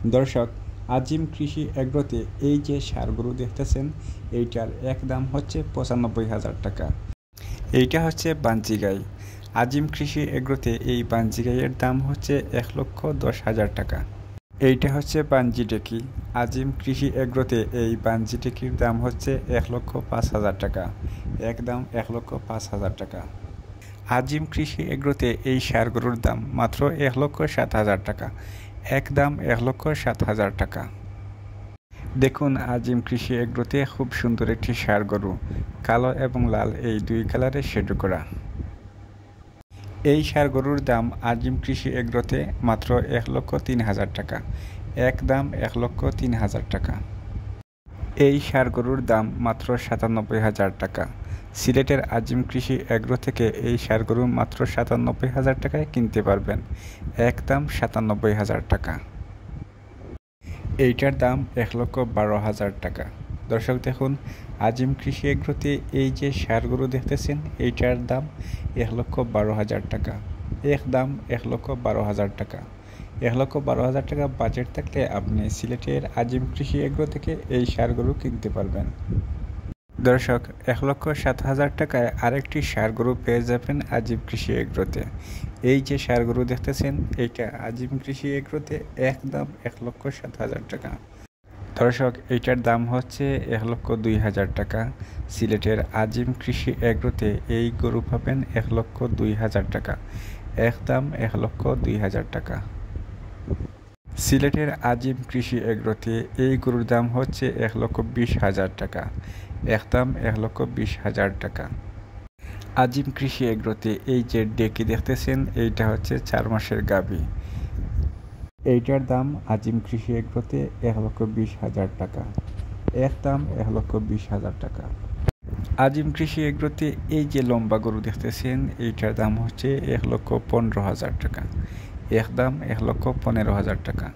দর্শক, আজিম কৃষি এগ্রোতে এই যে ষাঁড় গরু দেখতেছেন, এইটার এক দাম হচ্ছে ৯৫,০০০ টাকা। এইটা হচ্ছে বাঞ্জি গাই। আজিম কৃষি এগ্রোতে এই বাঞ্জি গাইয়ের দাম হচ্ছে ১,১০,০০০ টাকা। এইটা হচ্ছে বাঞ্জি ডেকি। আজিম কৃষি এগ্রোতে এই বাঞ্জি ডেকির দাম হচ্ছে ১,০৫,০০০ টাকা। একদম ১,০৫,০০০ টাকা। আজিম কৃষি এগ্রোতে এই ষাঁড় গরুর দাম মাত্র ১,০৭,০০০ টাকা। একদম ১,০৭,০০০ টাকা। দেখুন, আজিম কৃষি এগ্রোতে খুব সুন্দর একটি ষাঁড় গরু, কালো এবং লাল এই দুই কালারে শেডু করা। এই ষাঁড় গরুর দাম আজিম কৃষি এগ্রোতে মাত্র ১,০৩,০০০ টাকা। একদম ১,০৩,০০০ টাকা। এই ষাঁড় গরুর দাম মাত্র ৯৭,০০০ টাকা। সিলেটের আজিম কৃষি এগ্রো থেকে এই ষাঁড় গরু মাত্র ৯৭,০০০ টাকায় কিনতে পারবেন। একদম ৯৭,০০০ টাকা। এইটার দাম ১,১২,০০০ টাকা। দর্শক দেখুন, আজিম কৃষি এগ্রোতে এই যে ষাঁড় গরু দেখতেছেন, এইটার দাম ১,১২,০০০ টাকা। একদম ১,১২,০০০ টাকা। ১,১২,০০০ টাকা বাজেট থাকলে আপনি সিলেটের আজিম কৃষি এগ্রো থেকে এই ষাঁড় গরু কিনতে পারবেন। দর্শক, ১,৭,০০০ টাকায় আরেকটি ষাঁড় গরু পেয়ে যাবেন আজিম কৃষি এগ্রোতে। এই যে ষাঁড় গরু দেখতেছেন, এইটা আজিম কৃষি এগ্রোতে একদম ১,৭,০০০ টাকা। দর্শক, এইটার দাম হচ্ছে ১,০২,০০০ টাকা। সিলেটের আজিম কৃষি এগ্রোতে এই গরু পাবেন ১,০২,০০০ টাকা। একদম ১,০২,০০০ টাকা। সিলেটের আজিম কৃষি এগ্রোতে এই গরুর দাম হচ্ছে ১,২০,০০০ টাকা। একদম ১,২০,০০০ টাকা। আজিম কৃষি এগ্রোতে এই যে ডেকি দেখতেছেন, এইটা হচ্ছে ৪ মাসের গাভী। এইটার দাম আজিম কৃষি এগ্রোতে ১,২০,০০০ টাকা। একদম ১,২০,০০০ টাকা। আজিম কৃষি এগ্রোতে এই যে লম্বা গরু দেখতেছেন, এইটার দাম হচ্ছে ১,১৫,০০০ টাকা। একদম ১,১৫,০০০ টাকা।